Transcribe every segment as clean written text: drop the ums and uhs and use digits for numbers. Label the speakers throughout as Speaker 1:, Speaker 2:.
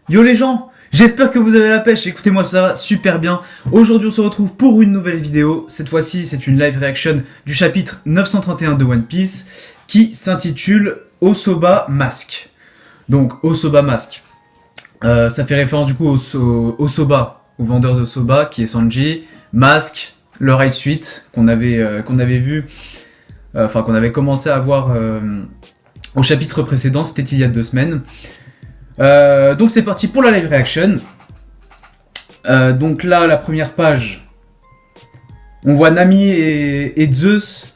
Speaker 1: Yo les gens, j'espère que vous avez la pêche, écoutez-moi ça va super bien. Aujourd'hui on se retrouve pour une nouvelle vidéo, cette fois-ci c'est une live reaction du chapitre 931 de One Piece qui s'intitule Osoba Mask. Donc Osoba Mask, ça fait référence du coup au Soba, au vendeur de Soba qui est Sanji, Mask, le Raid Suite qu'on avait vu, qu'on avait commencé à voir au chapitre précédent, c'était il y a 2 semaines. Donc c'est parti pour la live reaction. Donc là, la première page, on voit Nami et Zeus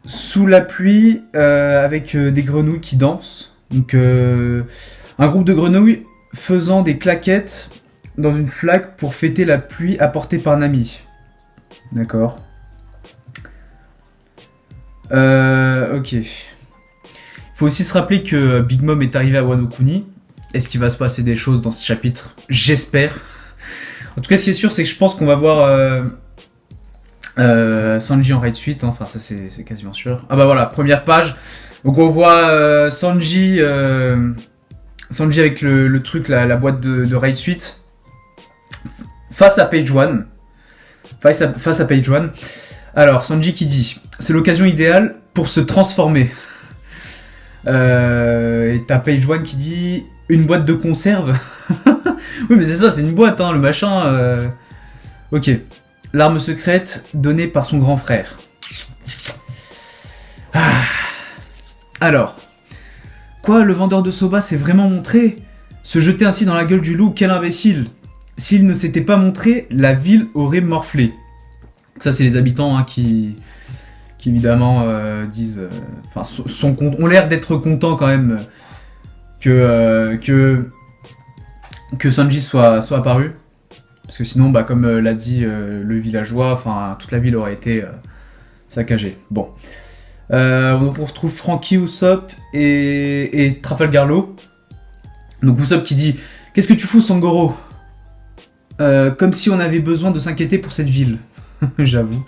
Speaker 1: sous la pluie avec des grenouilles qui dansent. Donc un groupe de grenouilles faisant des claquettes dans une flaque pour fêter la pluie apportée par Nami. D'accord. Ok. Faut aussi se rappeler que Big Mom est arrivé à Wano Kuni. Est-ce qu'il va se passer des choses dans ce chapitre? J'espère. En tout cas, ce qui est sûr, c'est que je pense qu'on va voir Sanji en Raid Suite. Enfin, ça, c'est quasiment sûr. Ah bah voilà, première page. Donc on voit Sanji avec le truc, la boîte de Raid Suite, face à Page One. Face à Page One. Alors, Sanji qui dit « C'est l'occasion idéale pour se transformer ». Et t'as Page One qui dit une boîte de conserve. Oui mais c'est ça, c'est une boîte hein, le machin. Ok. L'arme secrète donnée par son grand frère. Alors. Quoi, le vendeur de Soba s'est vraiment montré? Se jeter ainsi dans la gueule du loup, quel imbécile! S'il ne s'était pas montré, la ville aurait morflé. Ça c'est les habitants hein, qui évidemment disent, ont l'air d'être contents quand même que Sanji soit apparu, parce que sinon, bah, comme l'a dit le villageois, enfin toute la ville aurait été saccagée. Bon, donc on retrouve Franky, Usopp et Trafalgar Law. Donc Usopp qui dit « Qu'est-ce que tu fous, Sangoro ?» Comme si on avait besoin de s'inquiéter pour cette ville. J'avoue.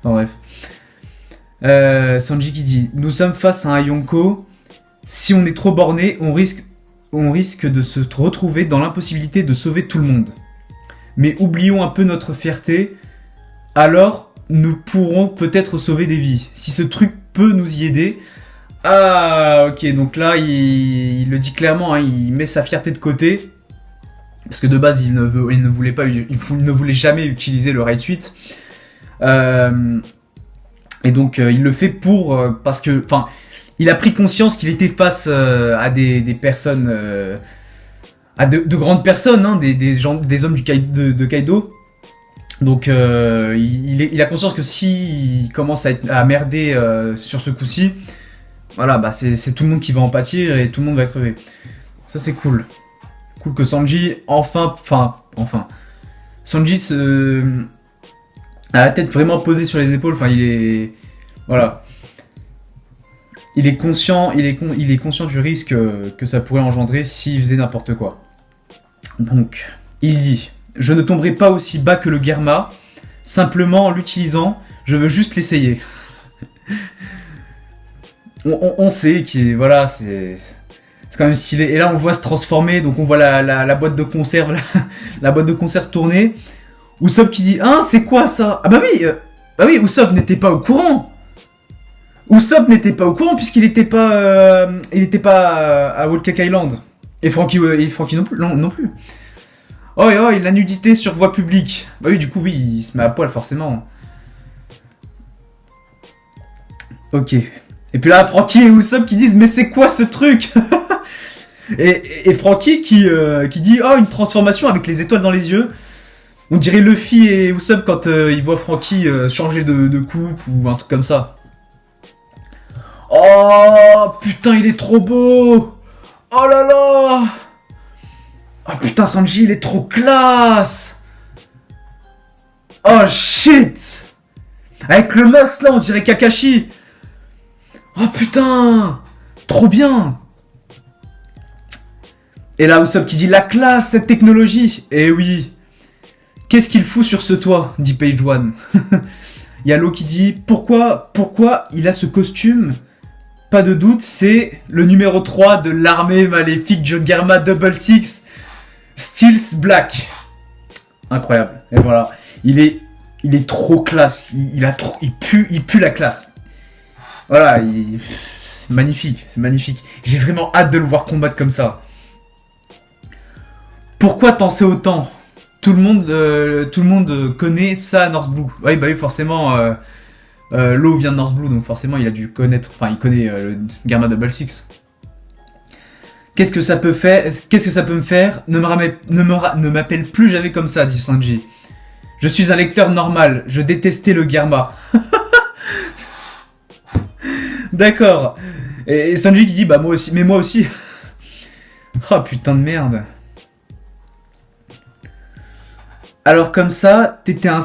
Speaker 1: Enfin, bref. Sanji qui dit « Nous sommes face à un Yonko. Si on est trop borné, on risque de se retrouver dans l'impossibilité de sauver tout le monde. Mais oublions un peu notre fierté. Alors, nous pourrons peut-être sauver des vies. Si ce truc peut nous y aider. » Ah, ok. Donc là, il le dit clairement. Hein, il met sa fierté de côté. Parce que de base, il ne voulait jamais utiliser le Raid Suite. Et donc il le fait parce que, enfin, il a pris conscience qu'il était face à des personnes, à de grandes personnes, hein, des hommes de Kaido. Donc il a conscience que s'il commence à merder sur ce coup-ci, voilà, bah c'est tout le monde qui va en pâtir et tout le monde va crever. Ça c'est cool. Cool que Sanji enfin, Sanji a la tête vraiment posée sur les épaules. Enfin, voilà. Il est conscient du risque que ça pourrait engendrer s'il faisait n'importe quoi. Donc, il dit « Je ne tomberai pas aussi bas que le Germa. Simplement, en l'utilisant, je veux juste l'essayer. » On sait qu'il voilà, c'est quand même stylé. Et là, on le voit se transformer. Donc, on voit la boîte de conserve, la boîte de conserve tournée. Usopp qui dit « Hein, c'est quoi ça ?» Ah bah oui, Usopp n'était pas au courant. Usopp n'était pas au courant puisqu'il n'était pas, à Whole Cake Island. Et Franky non plus. Oh, la nudité sur voie publique. Bah oui, du coup, oui, il se met à poil forcément. Ok. Et puis là, Franky et Usopp qui disent « Mais c'est quoi ce truc ?» et Franky qui dit « Oh, une transformation avec les étoiles dans les yeux. » On dirait Luffy et Usopp quand ils voient Franky changer de coupe ou un truc comme ça. Oh putain, il est trop beau. Oh là là. Oh putain, Sanji, il est trop classe. Oh shit. Avec le masque là, on dirait Kakashi. Oh putain. Trop bien. Et là, Usopp qui dit la classe, cette technologie. Eh oui. Qu'est-ce qu'il fout sur ce toit, dit Page One. Il y a Law qui dit pourquoi il a ce costume pas de doute, c'est le numéro 3 de l'armée maléfique du Garma Double Six, Steels Black. Incroyable. Et voilà, il est trop classe. Il pue la classe. Voilà, magnifique, c'est magnifique. J'ai vraiment hâte de le voir combattre comme ça. Pourquoi t'en sais autant? Tout le monde connaît ça à North Blue. Oui, bah oui, forcément. Law vient de North Blue, donc forcément il a dû connaître. Enfin, il connaît le Garma Double Six. Qu'est-ce que ça peut me faire? Ne m'appelle plus jamais comme ça, dit Sanji. Je suis un lecteur normal. Je détestais le Garma. D'accord. Et Sanji qui dit bah moi aussi, mais moi aussi. Oh putain de merde. Alors comme ça, t'étais pas un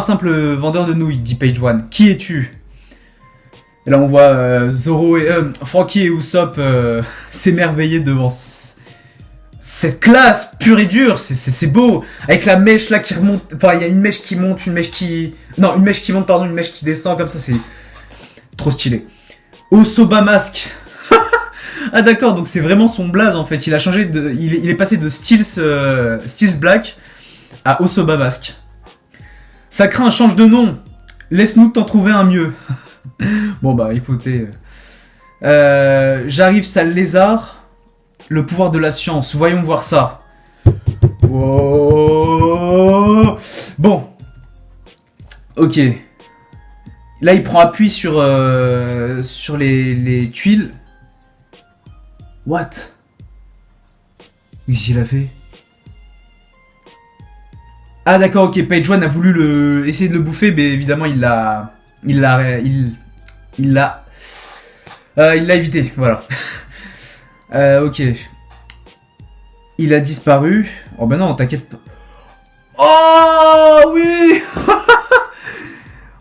Speaker 1: simple vendeur de nouilles, dit Page One. Qui es-tu? Et là on voit Zoro et Franky et Usopp s'émerveiller devant cette classe pure et dure. C'est beau. Avec la mèche là qui remonte. Enfin, il y a une mèche qui monte, une mèche qui monte, pardon, une mèche qui descend comme ça, c'est trop stylé. Osoba Mask. Ah d'accord, donc c'est vraiment son blaze en fait. Il a changé il est passé de Steels Black à Osoba Mask. Ça craint, change de nom. Laisse-nous t'en trouver un mieux. Bon bah écoutez. J'arrive, sale lézard. Le pouvoir de la science. Voyons voir ça. Oh. Bon. Ok. Là il prend appui sur les tuiles. What? Qu'est-ce qu'il a fait? Ah d'accord, ok, Page One a voulu essayer de le bouffer, mais évidemment il l'a évité, voilà. Ok. Il a disparu. Oh ben non, t'inquiète pas. Oh oui.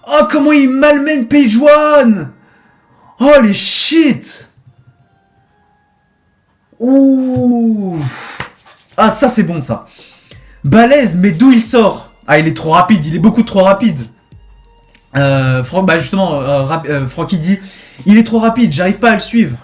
Speaker 1: Oh comment il malmène Page One. Oh les shit. Ouh. Ah ça c'est bon ça. Balèze, mais d'où il sort? Ah il est trop rapide, il est beaucoup trop rapide. Franky dit, il est trop rapide, j'arrive pas à le suivre.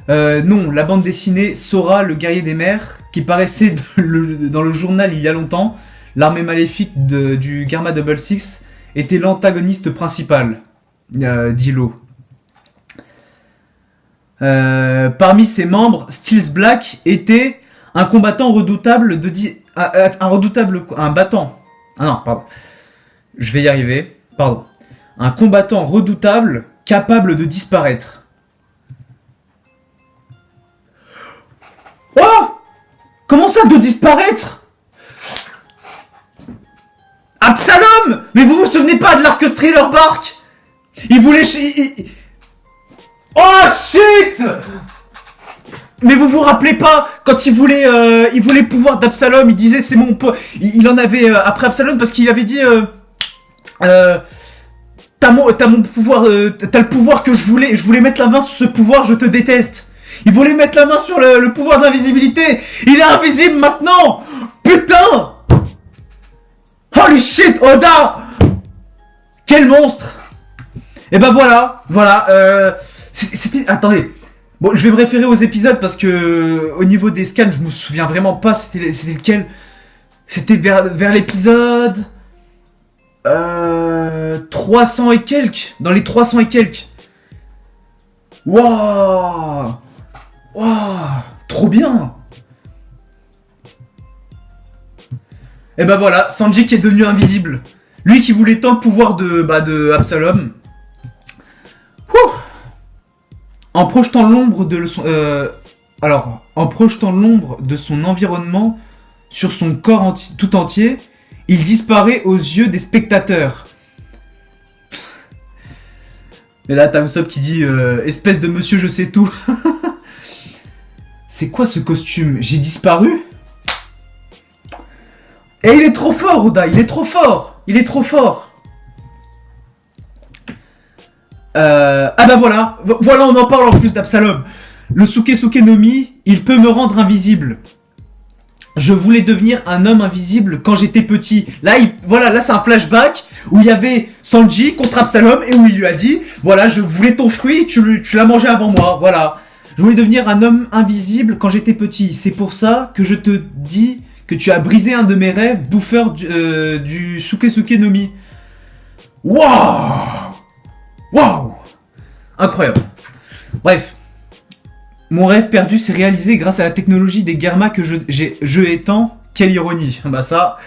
Speaker 1: Non, la bande dessinée Sora, le guerrier des mers, qui paraissait dans le journal il y a longtemps, l'armée maléfique du Garma Double Six, était l'antagoniste principal, dit Law. Parmi ses membres, Steels Black était un combattant redoutable Je vais y arriver. Pardon. Un combattant redoutable capable de disparaître. Oh! Comment ça de disparaître? Absalom! Mais vous vous souvenez pas de l'arc Thriller Bark? Il voulait... Oh shit! Mais vous vous rappelez pas quand il voulait le pouvoir d'Absalom, il disait c'est mon pote, il en avait après Absalom parce qu'il avait dit t'as mon pouvoir, t'as le pouvoir que je voulais mettre la main sur ce pouvoir, je te déteste. Il voulait mettre la main sur le pouvoir d'invisibilité. Il est invisible maintenant. Putain. Holy shit, Oda. Quel monstre. Et ben voilà. C'était... Attendez. Bon, je vais me référer aux épisodes parce que au niveau des scans, je me souviens vraiment pas. C'était lequel? C'était vers l'épisode 300 et quelques. Dans les 300 et quelques. Waouh. Trop bien. Et ben voilà, Sanji qui est devenu invisible. Lui qui voulait tant le pouvoir de Absalom. En projetant l'ombre de son environnement sur son corps tout entier, il disparaît aux yeux des spectateurs. Et là, t'as Usopp qui dit espèce de monsieur je sais tout. C'est quoi ce costume? J'ai disparu? Et il est trop fort, Oda, il est trop fort. Ah bah voilà, on en parle en plus d'Absalom. Le Sukesuke no Mi, il peut me rendre invisible. Je voulais devenir un homme invisible quand j'étais petit. Là, là c'est un flashback où il y avait Sanji contre Absalom et où il lui a dit voilà, je voulais ton fruit, tu l'as mangé avant moi, voilà. Je voulais devenir un homme invisible quand j'étais petit. C'est pour ça que je te dis que tu as brisé un de mes rêves, bouffeur du Sukesuke no Mi. Waouh! Waouh! Incroyable. Bref. Mon rêve perdu s'est réalisé grâce à la technologie des Germa que je étends. Quelle ironie. Bah ça...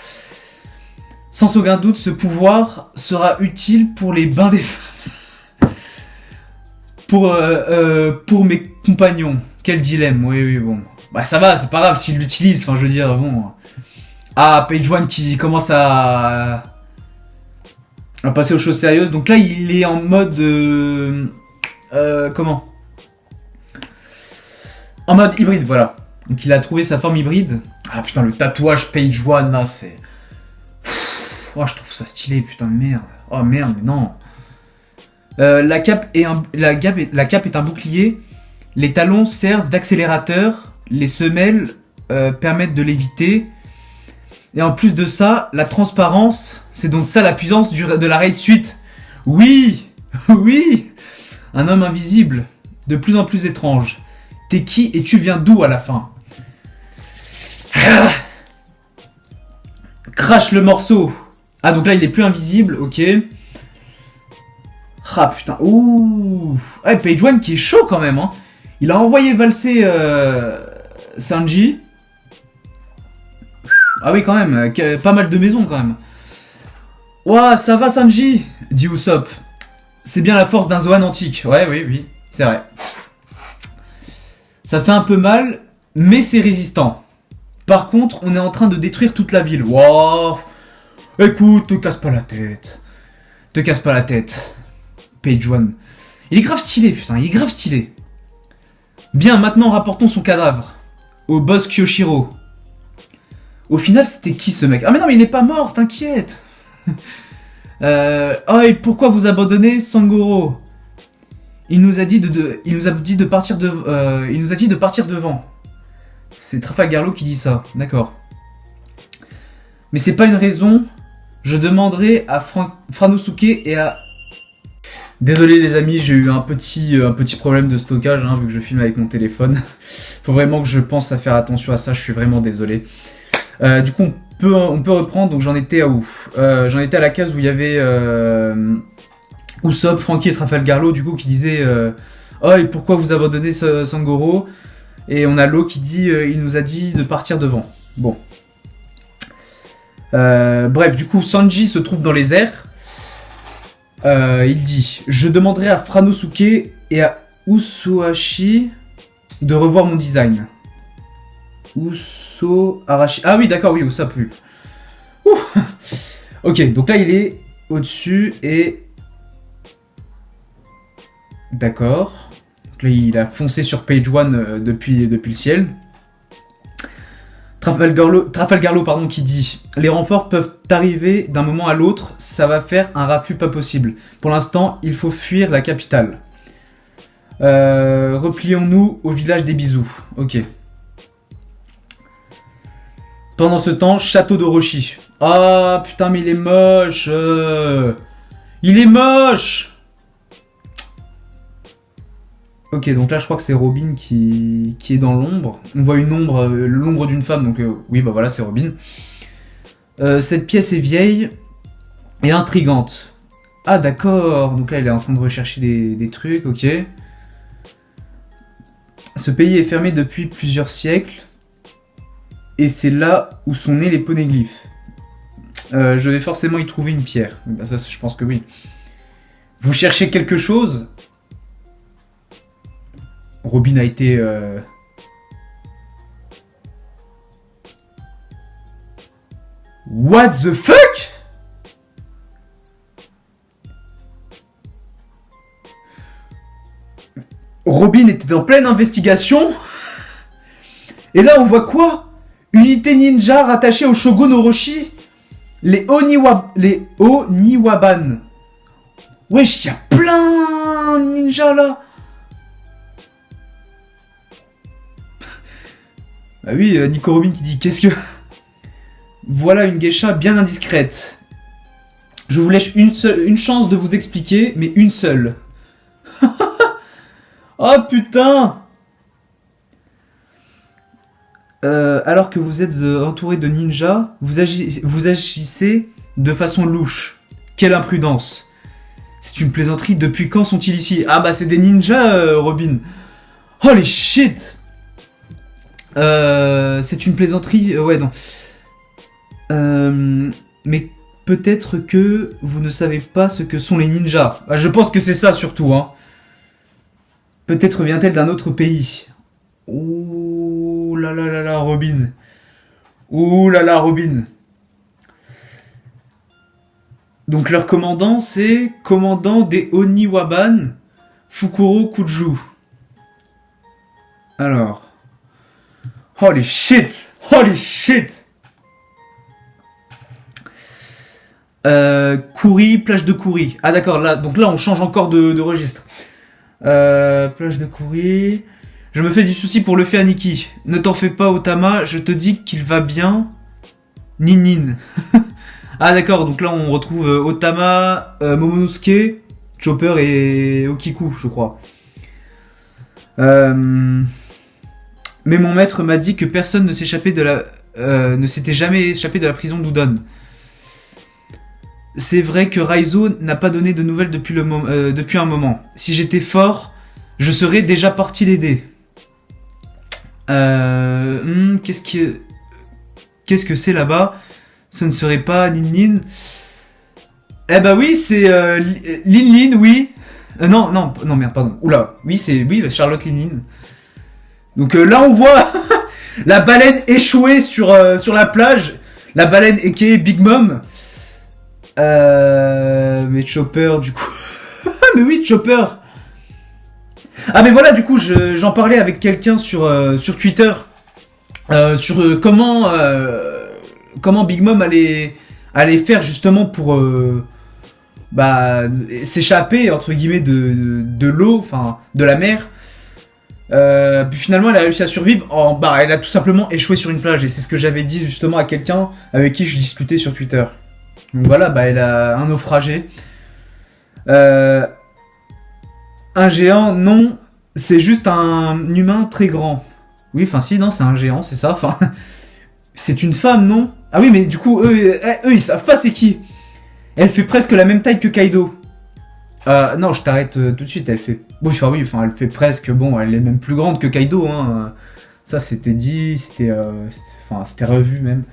Speaker 1: Sans aucun doute, ce pouvoir sera utile pour les bains des femmes. Pour mes compagnons. Quel dilemme. Oui, bon. Bah ça va, c'est pas grave s'il l'utilise. Enfin, je veux dire, bon... Ah, Page One qui commence à passer aux choses sérieuses. Donc là, il est en mode... comment ? En mode hybride, voilà. Donc il a trouvé sa forme hybride. Ah putain, le tatouage Page One, là, c'est... Oh, je trouve ça stylé, putain de merde. Oh merde, mais non. La cape est un bouclier. Les talons servent d'accélérateur. Les semelles permettent de l'éviter. Et en plus de ça, la transparence, c'est donc ça la puissance de la raid suite. Oui, oui. Un homme invisible, de plus en plus étrange. T'es qui et tu viens d'où à la fin? Crache le morceau. Ah, donc là, il est plus invisible, ok. Ah, putain, ouh. Ouais, Page One qui est chaud quand même, hein. Il a envoyé valser Sanji. Ah oui, quand même, pas mal de maisons quand même. Ouah, ça va Sanji, dit Usopp. C'est bien la force d'un Zoan antique. Ouais, oui, c'est vrai. Ça fait un peu mal, mais c'est résistant. Par contre, on est en train de détruire toute la ville. Wow. Écoute, te casse pas la tête. Te casse pas la tête. Page One. Il est grave stylé, putain, il est grave stylé. Bien, maintenant rapportons son cadavre au boss Kyoshiro. Au final, c'était qui ce mec? Ah mais non, mais il est pas mort, t'inquiète. Oh, et pourquoi vous abandonnez Sangoro? Il nous a dit de partir devant. C'est Trafalgar Law qui dit ça, d'accord. Mais c'est pas une raison. Je demanderai à Franosuke et à... Désolé les amis, j'ai eu un petit problème de stockage, hein, vu que je filme avec mon téléphone. Faut vraiment que je pense à faire attention à ça, je suis vraiment désolé. Du coup, on peut reprendre, donc j'en étais à où? J'en étais à la case où il y avait Usopp, Franky et Trafalgar Law, du coup, qui disaient oh, et pourquoi vous abandonnez Sangoro? Et on a Law qui dit il nous a dit de partir devant. Bon. Bref, du coup, Sanji se trouve dans les airs. Il dit je demanderai à Franosuke et à Usohashi de revoir mon design. Arashi. Ah oui, d'accord, oui, Usopp, oui. Ouh. Ok, donc là, il est au-dessus et... D'accord. Donc là, il a foncé sur Page One depuis le ciel. Trafalgar Law, pardon, qui dit « Les renforts peuvent arriver d'un moment à l'autre, ça va faire un raffut pas possible. Pour l'instant, il faut fuir la capitale. Replions-nous au village des bisous. » Ok. Pendant ce temps, château d'Orochi. Ah, putain, mais il est moche. Il est moche. Ok, donc là, je crois que c'est Robin qui est dans l'ombre. On voit une ombre, l'ombre d'une femme, donc oui, bah voilà, c'est Robin. Cette pièce est vieille et intrigante. Ah, d'accord. Donc là, elle est en train de rechercher des trucs, ok. Ce pays est fermé depuis plusieurs siècles. Et c'est là où sont nés les poneglyphes. Je vais forcément y trouver une pierre. Ben ça, je pense que oui. Vous cherchez quelque chose? Robin a été... What the fuck? Robin était en pleine investigation. Et là, on voit quoi? Unité ninja rattachée au shogun Orochi. Les Oniwaban. Wesh, il y a plein de ninjas là. Bah oui, Nico Robin qui dit qu'est-ce que... Voilà une geisha bien indiscrète. Je vous laisse une chance de vous expliquer, mais une seule. Oh putain! Alors que vous êtes entouré de ninjas, vous agissez de façon louche. Quelle imprudence! C'est une plaisanterie, depuis quand sont-ils ici? Ah bah c'est des ninjas, Robin. Holy shit! C'est une plaisanterie, ouais non. Mais peut-être que vous ne savez pas ce que sont les ninjas. Ah, je pense que c'est ça surtout, hein. Peut-être vient-elle d'un autre pays. Ouh là là là là, Robin. Ouh là là, Robin. Donc leur commandant, c'est commandant des Oniwaban, Fukuro Kuju. Alors. Holy shit! Holy shit! Kouri, plage de Kouri. Ah d'accord, là, donc là on change encore de registre. Plage de Kouri. Je me fais du souci pour le fait Aniki. Ne t'en fais pas, Otama, je te dis qu'il va bien. Nin. Ah d'accord, donc là on retrouve Otama, Momonosuke, Chopper et Okiku, je crois. Mais mon maître m'a dit que personne ne s'était jamais échappé de la prison d'Udon. C'est vrai que Raizo n'a pas donné de nouvelles depuis un moment. Si j'étais fort, je serais déjà parti l'aider. Qu'est-ce que c'est là-bas? Ce ne serait pas Lin. Eh bah oui, c'est Lin, oui. Non, merde, pardon. Oula, oui, c'est Charlotte Lin. Donc là, on voit la baleine échouée sur la plage. La baleine qui est Big Mom. Mais Chopper, du coup... mais oui, Chopper. Ah mais voilà, du coup, j'en parlais avec quelqu'un sur Twitter. Sur comment Big Mom allait faire justement pour s'échapper entre guillemets de l'eau, enfin de la mer. Puis finalement elle a réussi à survivre. Elle a tout simplement échoué sur une plage, et c'est ce que j'avais dit justement à quelqu'un avec qui je discutais sur Twitter. Donc voilà, elle a un naufragé. Un géant, non, c'est juste un humain très grand. Oui, enfin si, non, c'est un géant, c'est ça. Enfin, c'est une femme, non? Ah oui, mais du coup, eux, ils savent pas c'est qui. Elle fait presque la même taille que Kaido. Non, je t'arrête tout de suite. Elle fait, elle fait presque. Bon, elle est même plus grande que Kaido. Hein. Ça, c'était dit, c'était revu même.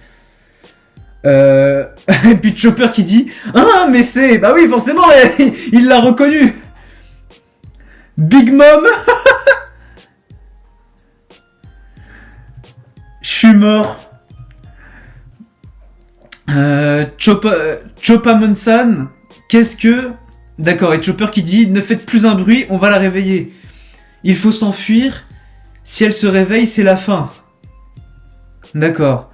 Speaker 1: Et puis Chopper qui dit, ah, mais c'est, bah oui, forcément, il l'a reconnu. Big Mom. Je suis mort. Chopamon-san, qu'est-ce que... D'accord, et Chopper qui dit, ne faites plus un bruit, on va la réveiller. Il faut s'enfuir. Si elle se réveille, c'est la fin. D'accord.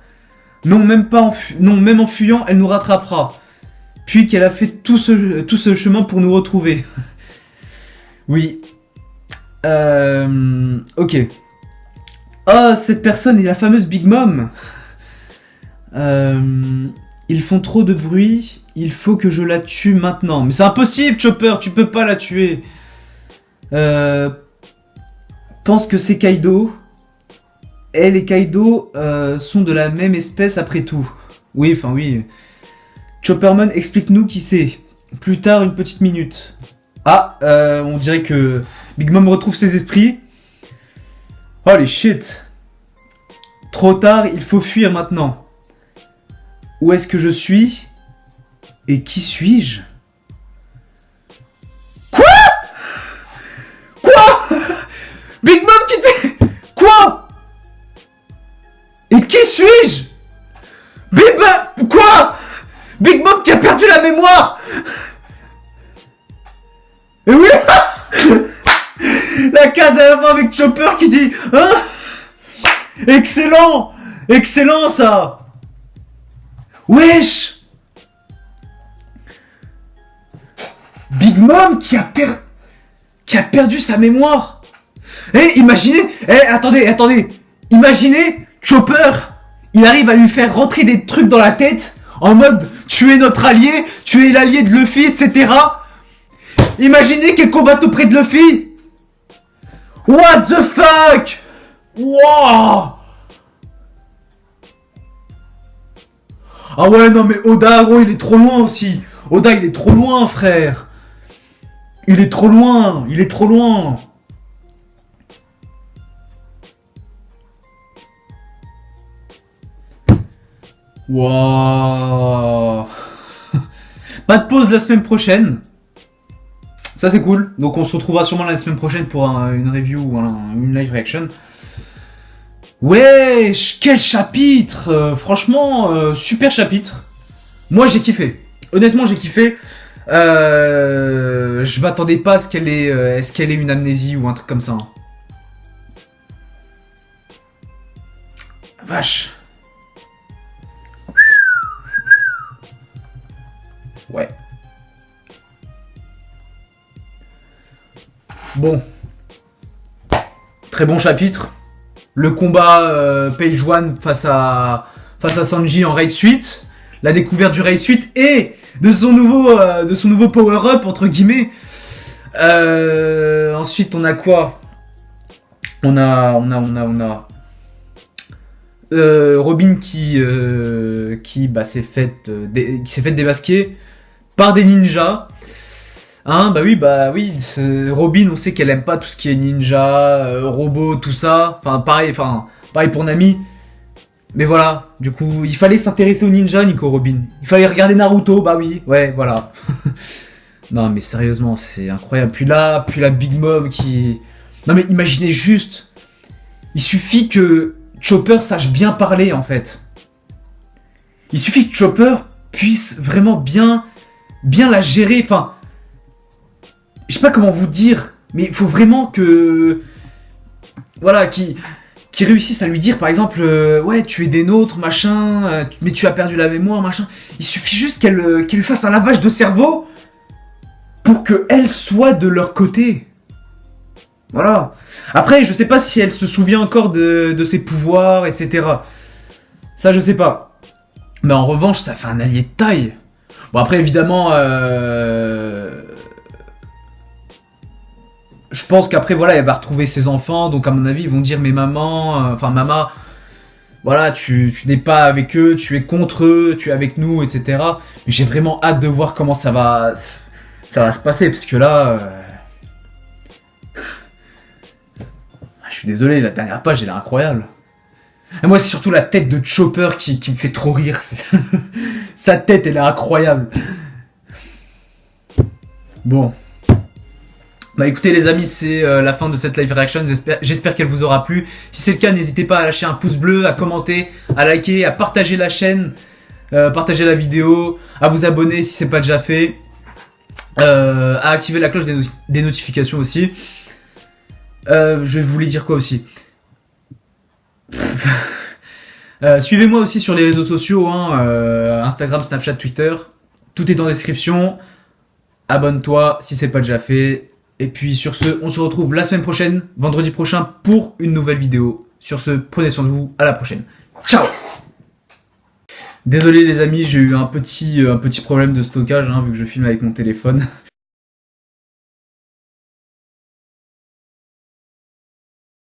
Speaker 1: Non, même en fuyant, elle nous rattrapera. Puis qu'elle a fait tout ce chemin pour nous retrouver. Oui. Ok. Ah, cette personne est la fameuse Big Mom. Ils font trop de bruit. Il faut que je la tue maintenant. Mais c'est impossible, Chopper. Tu peux pas la tuer. Pense que c'est Kaido. Elle et Kaido sont de la même espèce après tout. Oui, enfin oui. Chopperman, explique-nous qui c'est. Plus tard, une petite minute. Ah, on dirait que Big Mom retrouve ses esprits. Holy shit. Trop tard, il faut fuir maintenant. Où est-ce que je suis? Et qui suis-je? Quoi? Big Mom qui t'est... Quoi? Et qui suis-je? Quoi? Big Mom qui a perdu la mémoire. Et oui. La case à la fin avec Chopper qui dit, hein? Excellent. Excellent ça. Wesh. Big Mom qui a perdu sa mémoire. Imaginez. Attendez. Imaginez Chopper. Il arrive à lui faire rentrer des trucs dans la tête En mode, tu es notre allié, tu es l'allié de Luffy, etc. Imaginez qu'elle combatte auprès de Luffy. What the fuck? Wow. Ah ouais, non mais Oda, gros, il est trop loin aussi. Oda, il est trop loin, frère. Il est trop loin, il est trop loin. Wow. Pas de pause la semaine prochaine. Ça c'est cool. Donc on se retrouvera sûrement la semaine prochaine pour une review ou une live reaction. Wesh, quel chapitre. Franchement, super chapitre. Moi j'ai kiffé. Honnêtement j'ai kiffé. Je m'attendais pas à ce qu'elle ait une amnésie ou un truc comme ça. Vache. Ouais. Bon. Très bon chapitre. Le combat Page One face à Sanji en Raid Suite. La découverte du Raid Suite et de son nouveau power-up entre guillemets. Ensuite on a quoi? On a Robin qui s'est fait démasquer par des ninjas. Hein, bah oui, Robin, on sait qu'elle aime pas tout ce qui est ninja, robot, tout ça. Enfin, pareil pour Nami. Mais voilà, du coup, il fallait s'intéresser aux ninjas, Nico Robin. Il fallait regarder Naruto, bah oui, ouais, voilà. Non, mais sérieusement, c'est incroyable. Puis la Big Mom qui... Non, mais imaginez juste, il suffit que Chopper sache bien parler, en fait. Il suffit que Chopper puisse vraiment bien la gérer, enfin... Je sais pas comment vous dire, mais il faut vraiment que... Voilà, qui réussisse à lui dire, par exemple, ouais, tu es des nôtres, machin, mais tu as perdu la mémoire, machin. Il suffit juste qu'elle lui fasse un lavage de cerveau pour qu'elle soit de leur côté. Voilà. Après, je sais pas si elle se souvient encore de ses pouvoirs, etc. Ça, je sais pas. Mais en revanche, ça fait un allié de taille. Bon, après, évidemment... Je pense qu'après, voilà, elle va retrouver ses enfants, donc à mon avis, ils vont dire, mais maman, maman, voilà, tu n'es pas avec eux, tu es contre eux, tu es avec nous, etc. Mais j'ai vraiment hâte de voir comment ça va se passer, parce que là, je suis désolé, la dernière page, elle est incroyable. Et moi, c'est surtout la tête de Chopper qui me fait trop rire. Sa tête, elle est incroyable. Bon. Bah écoutez les amis, c'est la fin de cette live reaction, j'espère qu'elle vous aura plu. Si c'est le cas, n'hésitez pas à lâcher un pouce bleu, à commenter, à liker, à partager la chaîne, partager la vidéo, à vous abonner si c'est pas déjà fait, à activer la cloche des notifications aussi. Je voulais dire quoi aussi? Suivez-moi aussi sur les réseaux sociaux, hein, Instagram, Snapchat, Twitter, tout est en description. Abonne-toi si c'est pas déjà fait. Et puis sur ce, on se retrouve la semaine prochaine, vendredi prochain, pour une nouvelle vidéo. Sur ce, prenez soin de vous, à la prochaine. Ciao! Désolé les amis, j'ai eu un petit problème de stockage, hein, vu que je filme avec mon téléphone.